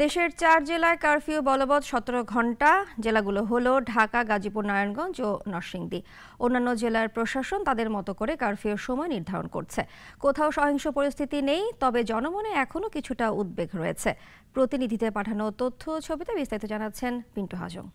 দেশের 4 জেলায় কারফিউ বলবৎ 17 ঘণ্টা। জেলাগুলো হলো ঢাকা, গাজীপুর, নারায়ণগঞ্জ ও নরসিংদী। অন্যান্য জেলার প্রশাসন তাদের মতো করে কারফিউর সময় নির্ধারণ করছে। কোথাও সহিংস পরিস্থিতি নেই, তবে জনমনে এখনো কিছুটা উদ্বেগ রয়েছে। প্রতিনিধিদের পাঠানো তথ্য ছবিতে বিস্তারিত জানাচ্ছেন পিন্টু হাজং।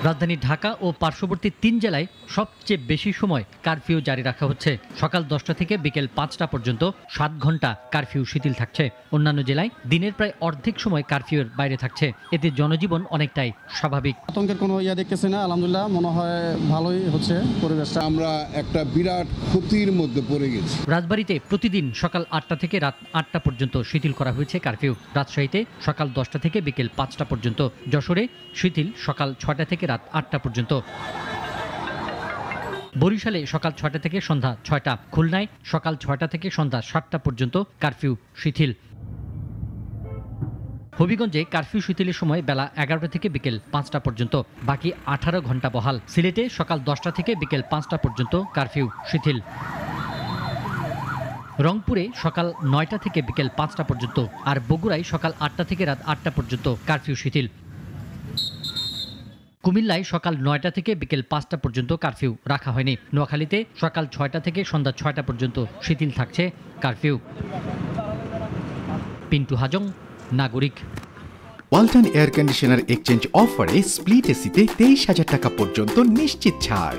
রাজধানী ঢাকা ও পার্শ্ববর্তী 3 জেলায় সবচেয়ে বেশি সময় কারফিউ জারি রাখা হচ্ছে। সকাল 10টা থেকে বিকেল 5টা পর্যন্ত 7 ঘণ্টা কারফিউ শিথিল থাকছে। অন্যান্য জেলায় দিনের প্রায় অর্ধেক সময় কারফিউর বাইরে থাকছে। এতে জনজীবন অনেকটাই স্বাভাবিক। আতঙ্কের কোনো দেখতেছি না, আলহামদুলিল্লাহ মনে হয় ভালোই হচ্ছে পরিবেশটা। আমরা একটা বিরাট ক্ষতির মধ্যে পড়ে গেছি। রাজবাড়ীতে প্রতিদিন সকাল 8টা থেকে রাত 8টা পর্যন্ত শিথিল করা হয়েছে কারফিউ। রাজশাহীতে সকাল 10টা থেকে বিকেল 5টা পর্যন্ত। যশোরে শিথিল সকাল 6টা থেকে রাত 8টা পর্যন্ত। বরিশালে সকাল 6টা থেকে সন্ধ্যা 6টা। খুলনায় সকাল 6টা থেকে সন্ধ্যা 7টা পর্যন্ত কারফিউ শিথিল। হবিগঞ্জে কারফিউ শিথিলের সময় বেলা 11টা থেকে বিকেল 5টা পর্যন্ত, বাকি 18 ঘণ্টা বহাল। সিলেটে সকাল 10টা থেকে বিকেল 5টা পর্যন্ত কারফিউ শিথিল। রংপুরে সকাল 9টা থেকে বিকেল 5টা পর্যন্ত, আর বগুড়ায় সকাল 8টা থেকে রাত 8টা পর্যন্ত কারফিউ শিথিল। কুমিল্লায় সকাল 9টা থেকে বিকেল 5টা পর্যন্ত কারফিউ রাখা হয়নি। নোয়াখালীতে সকাল 6টা থেকে সন্ধ্যা 6টা পর্যন্ত শিথিল থাকছে কারফিউ। পিন্টু হাজং, নাগরিক। ওয়ালটন এয়ার কন্ডিশনার এক্সচেঞ্জ অফারে স্প্লিট এসিতে 23,000 টাকা পর্যন্ত নিশ্চিত ছাড়।